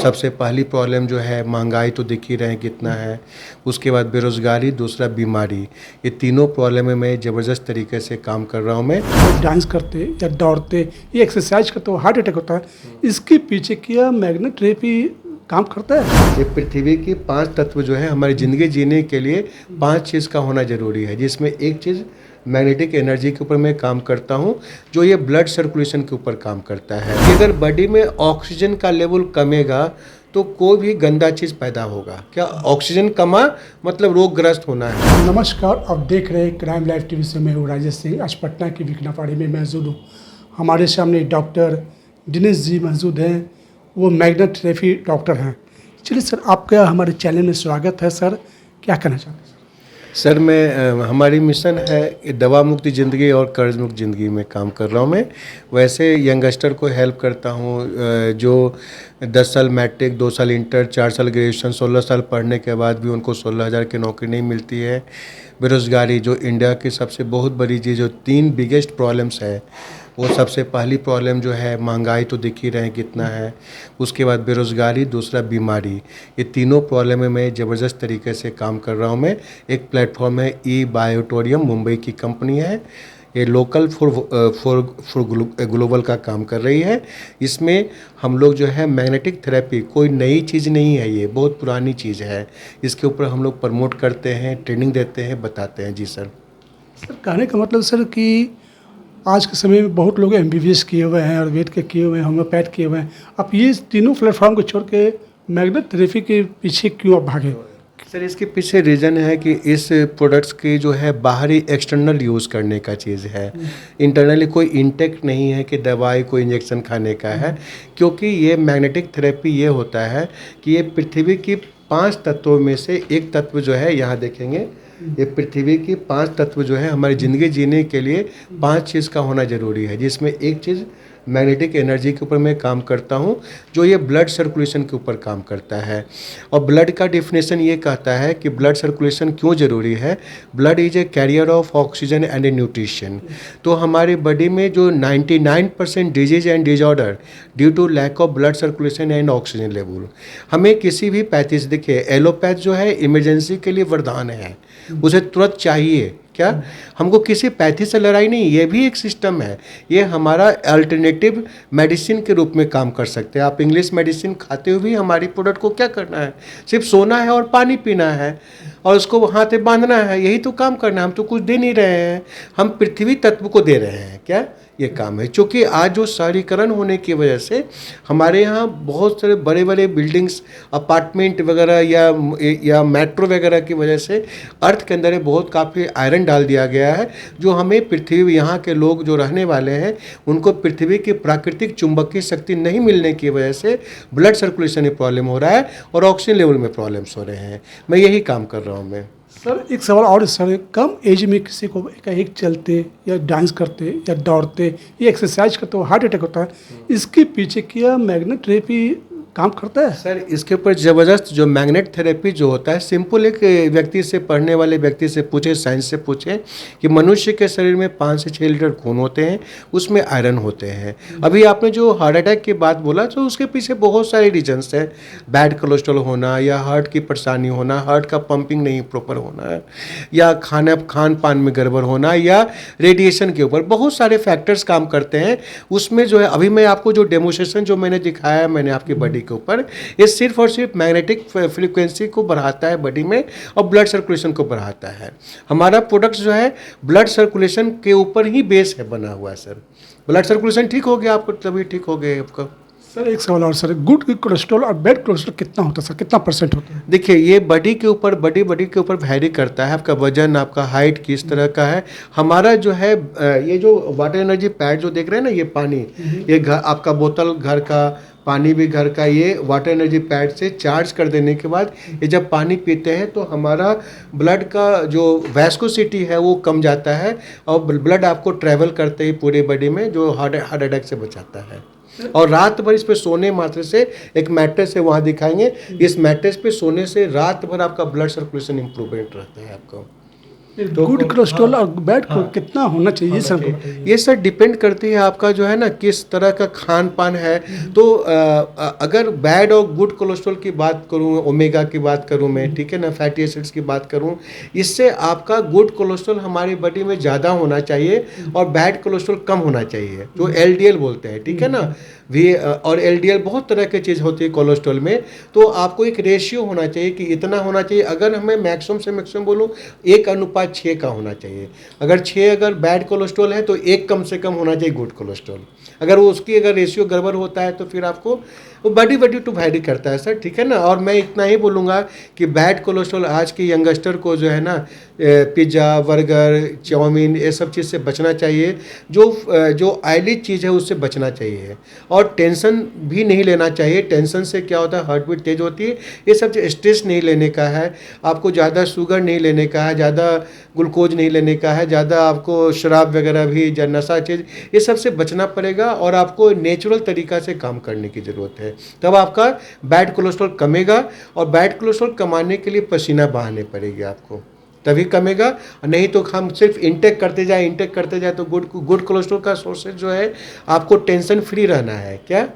सबसे पहली प्रॉब्लम जो है महंगाई तो दिख ही रहे हैं कितना है, उसके बाद बेरोज़गारी, दूसरा बीमारी। ये तीनों प्रॉब्लम में मैं ज़बरदस्त तरीके से काम कर रहा हूँ मैं। डांस करते या दौड़ते या एक्सरसाइज करते हो हार्ट अटैक होता है, इसके पीछे क्या मैग्नेट थेरेपी काम करता है? ये पृथ्वी की 5 तत्व जो है हमारी ज़िंदगी जीने के लिए 5 चीज़ का होना ज़रूरी है, जिसमें एक चीज़ मैग्नेटिक एनर्जी के ऊपर मैं काम करता हूँ, जो ये ब्लड सर्कुलेशन के ऊपर काम करता है। कि अगर बॉडी में ऑक्सीजन का लेवल कमेगा तो कोई भी गंदा चीज़ पैदा होगा। क्या ऑक्सीजन कमा मतलब रोगग्रस्त होना है। नमस्कार, आप देख रहे हैं क्राइम लाइव टीवी से। मैं हूँ राजेश सिंह। आज पटना की भिखनापाड़ी में मौजूद हूँ। हमारे सामने डॉक्टर दिनेश जी मौजूद हैं, वो मैग्नेट थेरेपी डॉक्टर हैं। चलिए सर, आपका हमारे चैनल में स्वागत है। सर, क्या कहना चाहते हैं? सर हमारी मिशन है दवा मुक्त ज़िंदगी और कर्ज मुक्त ज़िंदगी में काम कर रहा हूँ मैं। वैसे यंगस्टर को हेल्प करता हूँ जो 10 साल मैट्रिक, 2 साल इंटर, 4 साल ग्रेजुएशन, 16 साल पढ़ने के बाद भी उनको 16,000 की नौकरी नहीं मिलती है। बेरोज़गारी जो इंडिया की सबसे बहुत बड़ी चीज़, जो 3 बिगेस्ट प्रॉब्लम्स है, वो सबसे पहली प्रॉब्लम जो है महंगाई तो दिख ही रहे हैं कितना है, उसके बाद बेरोज़गारी, दूसरा बीमारी। ये तीनों प्रॉब्लम में मैं ज़बरदस्त तरीके से काम कर रहा हूँ मैं। एक प्लेटफॉर्म है ई बायोटोरियम, मुंबई की कंपनी है। ये लोकल फॉर ग्लोबल का काम कर रही है। इसमें हम लोग जो है मैग्नेटिक थेरेपी कोई नई चीज़ नहीं है, ये बहुत पुरानी चीज़ है। इसके ऊपर हम लोग प्रमोट करते हैं, ट्रेनिंग देते हैं, बताते हैं। जी सर। सर, कहने का मतलब सर कि आज के समय में बहुत लोग MBBS किए हुए हैं, आयुर्वेद के किए हुए हैं, होम्योपैथ किए हुए हैं। आप ये तीनों प्लेटफॉर्म को छोड़ के मैग्नेट थेरेपी के पीछे क्यों आप भागे? सर, इसके पीछे रीज़न है कि इस प्रोडक्ट्स की जो है बाहरी एक्सटर्नल यूज़ करने का चीज़ है। इंटरनली कोई इंटेक नहीं है कि दवाई कोई इंजेक्शन खाने का है। क्योंकि ये मैग्नेटिक थेरेपी ये होता है कि ये पृथ्वी की 5 तत्वों में से एक तत्व जो है, यहाँ देखेंगे, ये पृथ्वी की 5 तत्व जो है हमारी ज़िंदगी जीने के लिए 5 चीज़ का होना ज़रूरी है, जिसमें एक चीज़ मैग्नेटिक एनर्जी के ऊपर मैं काम करता हूँ, जो ये ब्लड सर्कुलेशन के ऊपर काम करता है। और ब्लड का डेफिनेशन ये कहता है कि ब्लड सर्कुलेशन क्यों ज़रूरी है। Blood is a carrier of oxygen and a nutrition. तो हमारी बॉडी में जो 99% disease and disorder due to lack of blood circulation and oxygen level. हमें किसी भी पैथी से, देखिए एलोपैथ जो है इमरजेंसी के लिए वरदान है, उसे तुरंत चाहिए। क्या हमको किसी पैथी से लड़ाई नहीं, ये भी एक सिस्टम है। ये हमारा अल्टरनेटिव मेडिसिन के रूप में काम कर सकते हैं। आप इंग्लिश मेडिसिन खाते हुए भी हमारी प्रोडक्ट को क्या करना है, सिर्फ सोना है और पानी पीना है और उसको वहाँ पे बांधना है, यही तो काम करना है। हम तो कुछ दे नहीं रहे हैं, हम पृथ्वी तत्व को दे रहे हैं। क्या ये काम है? क्योंकि आज जो शहरीकरण होने की वजह से हमारे यहाँ बहुत सारे बड़े बड़े बिल्डिंग्स, अपार्टमेंट वगैरह या मेट्रो वगैरह की वजह से अर्थ के अंदर बहुत काफ़ी आयरन डाल दिया गया है, जो हमें पृथ्वी, यहाँ के लोग जो रहने वाले हैं, उनको पृथ्वी की प्राकृतिक चुंबकीय शक्ति नहीं मिलने की वजह से ब्लड सर्कुलेशन में प्रॉब्लम हो रहा है और ऑक्सीजन लेवल में प्रॉब्लम्स हो रहे हैं। मैं यही काम कर रहा हूँ मैं। सर, एक सवाल और सर, कम एज में किसी को एकाएक चलते या डांस करते या दौड़ते या एक्सरसाइज करते हो हार्ट अटैक होता है, इसके पीछे क्या मैग्नेट थेरेपी काम करता है? सर, इसके ऊपर ज़बरदस्त जो मैग्नेट थेरेपी जो होता है, सिंपल एक व्यक्ति से, पढ़ने वाले व्यक्ति से पूछे, साइंस से पूछे कि मनुष्य के शरीर में 5 से 6 लीटर खून होते हैं, उसमें आयरन होते हैं। अभी आपने जो हार्ट अटैक की बात बोला, तो उसके पीछे बहुत सारे रीजन्स हैं। बैड कोलेस्ट्रॉल होना, या हार्ट की परेशानी होना, हार्ट का पंपिंग नहीं प्रॉपर होना, या खान पान में गड़बड़ होना, या रेडिएशन के ऊपर बहुत सारे फैक्टर्स काम करते हैं। उसमें जो है, अभी मैं आपको जो डेमोस्ट्रेशन जो मैंने दिखाया, मैंने आपकी बॉडी के ऊपर, ये सिर्फ और सिर्फ मैग्नेटिक फ्रीक्वेंसी को बढ़ाता है बॉडी में और ब्लड सर्कुलेशन को बढ़ाता है। हमारा प्रोडक्ट जो है ब्लड सर्कुलेशन के ऊपर ही बेस है बना हुआ है। सर, ब्लड सर्कुलेशन ठीक हो गया आपको, तभी ठीक हो गया आपका। सर, एक सवाल और सर, गुड कोलेस्ट्रॉल और बैड कोलेस्ट्रॉल कितना होता है सर, कितना % होता है? देखिए, ये बॉडी के ऊपर, बॉडी के ऊपर वैरी करता है। आपका वजन, आपका हाइट किस तरह का है। हमारा जो है ये जो वाटर एनर्जी पैड जो देख रहे हैं ना, ये पानी, ये घर, आपका बोतल घर का, पानी भी घर का, ये वाटर एनर्जी पैड से चार्ज कर देने के बाद ये जब पानी पीते हैं तो हमारा ब्लड का जो वैस्कोसिटी है वो कम जाता है और ब्लड आपको ट्रैवल करते ही पूरे बॉडी में, जो हार्ट अटैक से बचाता है। और रात भर इस पे सोने मात्र से, एक मैट्रेस है वहाँ दिखाएंगे, इस मैट्रेस पे सोने से रात भर आपका ब्लड सर्कुलेशन इम्प्रूवमेंट रहता है आपका। गुड कोलेस्ट्रॉल और बैड कितना होना चाहिए सर को बताइए। ये सर डिपेंड करती है आपका जो है ना किस तरह का खान पान है। तो अगर बैड और गुड कोलेस्ट्रॉल की बात करूँ, ओमेगा की बात करूँ मैं, ठीक है ना, फैटी एसिड्स की बात करूँ, इससे आपका गुड कोलेस्ट्रॉल हमारी बॉडी में ज़्यादा होना चाहिए और बैड कोलेस्ट्रॉल कम होना चाहिए, जो एलडीएल बोलते हैं, ठीक है ना। वी और एलडीएल बहुत तरह की चीज़ होती है कोलेस्ट्रॉल में। तो आपको एक रेशियो होना चाहिए कि इतना होना चाहिए। अगर हमें मैक्सिमम से मैक्सिमम बोलूँ 1:6 का होना चाहिए। अगर 6 अगर बैड कोलेस्ट्रॉल है तो 1 कम से कम होना चाहिए गुड कोलेस्ट्रॉल। अगर वो उसकी अगर रेशियो गड़बड़ होता है तो फिर आपको वो बॉडी टू वैरी करता है सर, ठीक है ना। और मैं इतना ही बोलूँगा कि बैड कोलेस्ट्रॉल आज के यंगस्टर को जो है ना पिज़्ज़ा, बर्गर, चाउमीन ये सब चीज़ से बचना चाहिए। जो ऑयली चीज़ है उससे बचना चाहिए और टेंशन भी नहीं लेना चाहिए। टेंशन से क्या होता है, हार्ट बीट तेज होती है। ये सब स्ट्रेस नहीं लेने का है आपको, ज़्यादा शुगर नहीं लेने का है, ज़्यादा ग्लूकोज नहीं लेने का है, ज़्यादा आपको शराब वगैरह भी या नशा चीज़ ये सब से बचना पड़ेगा और आपको नेचुरल तरीक़ा से काम करने की ज़रूरत है। तब आपका बैड कोलेस्ट्रॉल कमेगा और बैड कोलेस्ट्रॉल कमाने के लिए पसीना बहाने पड़ेगी आपको, तभी कमेगा। नहीं तो हम सिर्फ इंटेक करते जाए तो गुड कोलेस्ट्रॉल का सोर्सेज जो है आपको टेंशन फ्री रहना है। क्या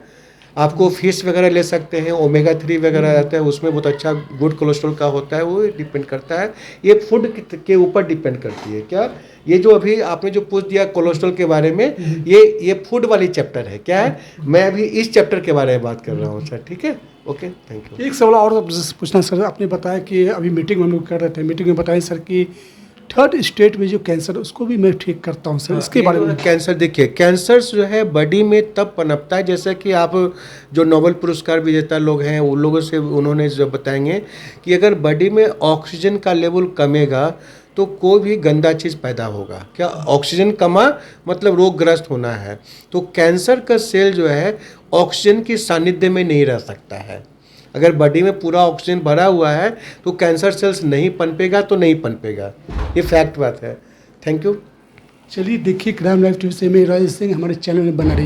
आपको फिश वगैरह ले सकते हैं, ओमेगा 3 वगैरह आता है उसमें बहुत अच्छा गुड कोलेस्ट्रॉल का होता है, वो डिपेंड करता है, ये फूड के ऊपर डिपेंड करती है। क्या ये जो अभी आपने जो पूछ दिया कोलेस्ट्रॉल के बारे में, ये फूड वाली चैप्टर है। क्या है, मैं अभी इस चैप्टर के बारे में बात कर रहा हूँ सर, ठीक है। Okay, thank you. एक सवाल और पूछना सर, आपने बताया कि अभी मीटिंग में हम लोग कर रहे थे, मीटिंग में बताया सर कि 3rd स्टेट में जो कैंसर उसको भी मैं ठीक करता हूँ सर, इसके बारे में। कैंसर देखिए, कैंसर जो है बॉडी में तब पनपता है, जैसे कि आप जो नोबेल पुरस्कार विजेता लोग हैं उन लोगों से उन्होंने जो बताएंगे कि अगर बॉडी में ऑक्सीजन का लेवल कमेगा तो कोई भी गंदा चीज़ पैदा होगा। क्या ऑक्सीजन कमा मतलब रोगग्रस्त होना है। तो कैंसर का सेल जो है ऑक्सीजन की सानिध्य में नहीं रह सकता है। अगर बॉडी में पूरा ऑक्सीजन भरा हुआ है तो कैंसर सेल्स नहीं पनपेगा तो नहीं पनपेगा, ये फैक्ट बात है। Thank you. चलिए देखिए, क्राइम लाइव टीवी से मैं राजेश सिंह, हमारे चैनल में बना रही